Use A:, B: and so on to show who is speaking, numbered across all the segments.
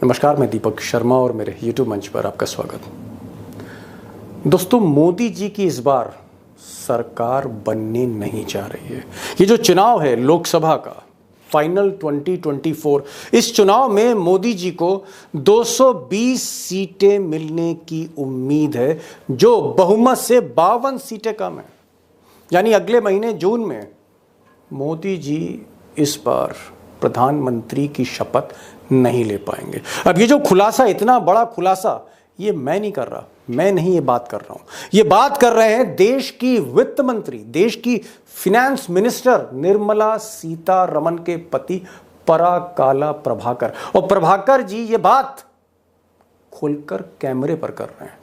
A: नमस्कार, मैं दीपक शर्मा और मेरे YouTube मंच पर आपका स्वागत। दोस्तों, मोदी जी की इस बार सरकार बनने नहीं जा रही है। ये जो चुनाव है लोकसभा का फाइनल 2024, इस चुनाव में मोदी जी को 220 सीटें मिलने की उम्मीद है, जो बहुमत से 52 सीटें कम है। यानी अगले महीने जून में मोदी जी इस बार प्रधानमंत्री की शपथ नहीं ले पाएंगे। अब ये जो खुलासा, इतना बड़ा खुलासा, ये मैं नहीं कर रहा, मैं नहीं ये बात कर रहा हूं, ये बात कर रहे हैं देश की वित्त मंत्री, देश की फिनेंस मिनिस्टर निर्मला सीतारमण के पति पराकाला प्रभाकर। और प्रभाकर जी ये बात खुलकर कैमरे पर कर रहे हैं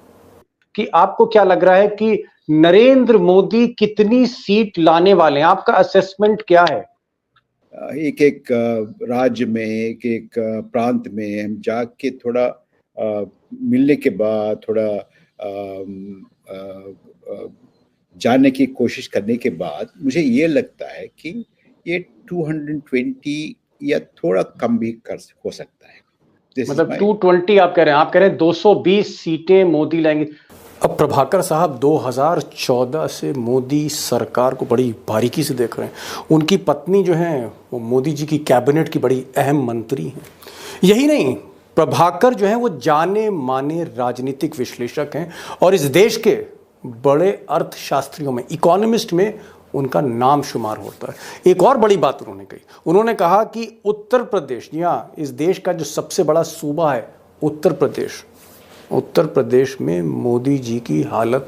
A: कि आपको क्या लग रहा है कि नरेंद्र मोदी कितनी सीट लाने वाले हैं? आपका असेसमेंट क्या है?
B: एक एक राज्य में, एक एक प्रांत में हम जाके थोड़ा मिलने के बाद, थोड़ा जानने की कोशिश करने के बाद मुझे ये लगता है कि ये 220 या थोड़ा कम भी हो सकता है।
A: मतलब 220 आप कह रहे हैं? आप कह रहे हैं 220 सीटें मोदी लाएंगे। अब प्रभाकर साहब 2014 से मोदी सरकार को बड़ी बारीकी से देख रहे हैं। उनकी पत्नी जो है वो मोदी जी की कैबिनेट की बड़ी अहम मंत्री हैं। यही नहीं, प्रभाकर जो है वो जाने माने राजनीतिक विश्लेषक हैं और इस देश के बड़े अर्थशास्त्रियों में, इकोनॉमिस्ट में उनका नाम शुमार होता है। एक और बड़ी बात उन्होंने कही, उन्होंने कहा कि उत्तर प्रदेश, जी हाँ, इस देश का जो सबसे बड़ा सूबा है उत्तर प्रदेश में मोदी जी की हालत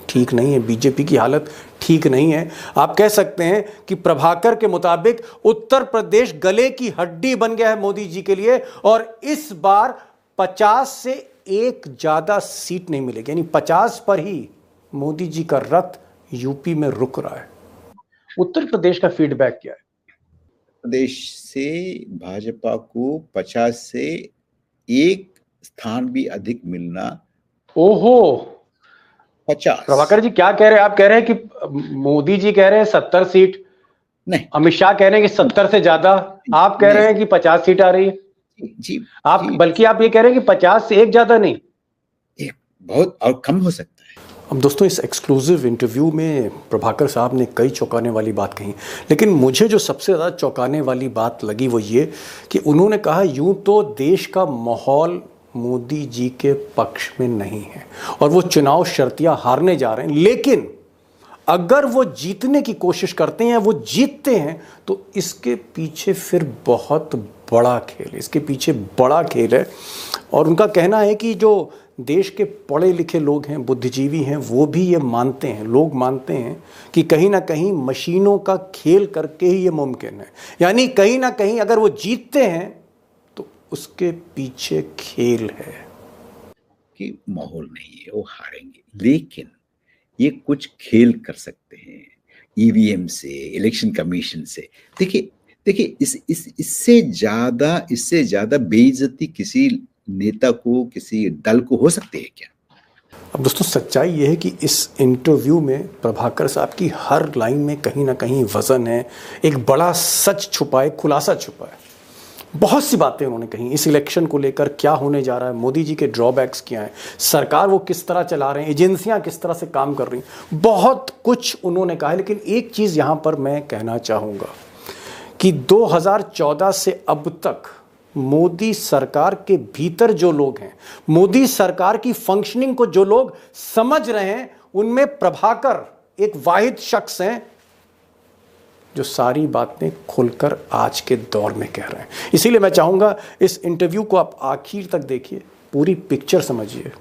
A: ठीक नहीं है, बीजेपी की हालत ठीक नहीं है। आप कह सकते हैं कि प्रभाकर के मुताबिक उत्तर प्रदेश गले की हड्डी बन गया है मोदी जी के लिए, और इस बार 50 से एक ज्यादा सीट नहीं मिलेगी। यानी 50 पर ही मोदी जी का रथ यूपी में रुक रहा है। उत्तर प्रदेश का फीडबैक क्या है?
B: प्रदेश से भाजपा को 50 से एक स्थान भी अधिक मिलना।
A: ओहो,
B: 50।
A: प्रभाकर जी क्या कह रहे हैं? आप कह रहे हैं कि मोदी जी कह रहे हैं 70 सीट,
B: नहीं,
A: अमित शाह कह रहे हैं कि 70 से ज्यादा, आप कह रहे हैं कि 50 सीट आ रही है।
B: जी,
A: आप बल्कि आप ये कह रहे हैं कि 50 से एक ज्यादा नहीं,
B: एक बहुत और कम हो सकता है।
A: अब दोस्तों, इस एक्सक्लूसिव इंटरव्यू में प्रभाकर साहब ने कई चौंकाने वाली बात कही, लेकिन मुझे जो सबसे ज़्यादा चौंकाने वाली बात लगी वो ये कि उन्होंने कहा यूं तो देश का माहौल मोदी जी के पक्ष में नहीं है और वो चुनाव शर्तियां हारने जा रहे हैं, लेकिन अगर वो जीतने की कोशिश करते हैं, वो जीतते हैं, तो इसके पीछे फिर बहुत बड़ा खेल है, इसके पीछे बड़ा खेल है। और उनका कहना है कि जो देश के पढ़े लिखे लोग हैं, बुद्धिजीवी हैं, वो भी ये मानते हैं, लोग मानते हैं कि कहीं ना कहीं मशीनों का खेल करके ही ये मुमकिन है। यानी कहीं ना कहीं अगर वो जीतते हैं तो उसके पीछे खेल है
B: कि माहौल नहीं है, वो हारेंगे, लेकिन ये कुछ खेल कर सकते हैं ईवीएम से, इलेक्शन कमीशन से। देखिए इससे ज्यादा बेइज्जती किसी नेता को, किसी दल को हो सकती है क्या?
A: अब दोस्तों, सच्चाई यह है कि इस इंटरव्यू में प्रभाकर साहब की हर लाइन में कहीं ना कहीं वजन है, एक बड़ा सच छुपा है, खुलासा छुपा है। बहुत सी बातें उन्होंने कही इस इलेक्शन को लेकर, क्या होने जा रहा है, मोदी जी के ड्रॉबैक्स क्या हैं, सरकार वो किस तरह चला रहे हैं, एजेंसियां किस तरह से काम कर रही हैं, बहुत कुछ उन्होंने कहा है। लेकिन एक चीज़ यहाँ पर मैं कहना चाहूँगा कि 2014 से अब तक मोदी सरकार के भीतर जो लोग हैं, मोदी सरकार की फंक्शनिंग को जो लोग समझ रहे हैं, उनमें प्रभाकर एक वाहिद शख्स हैं जो सारी बातें खुलकर आज के दौर में कह रहे हैं। इसीलिए मैं चाहूंगा इस इंटरव्यू को आप आखिर तक देखिए, पूरी पिक्चर समझिए।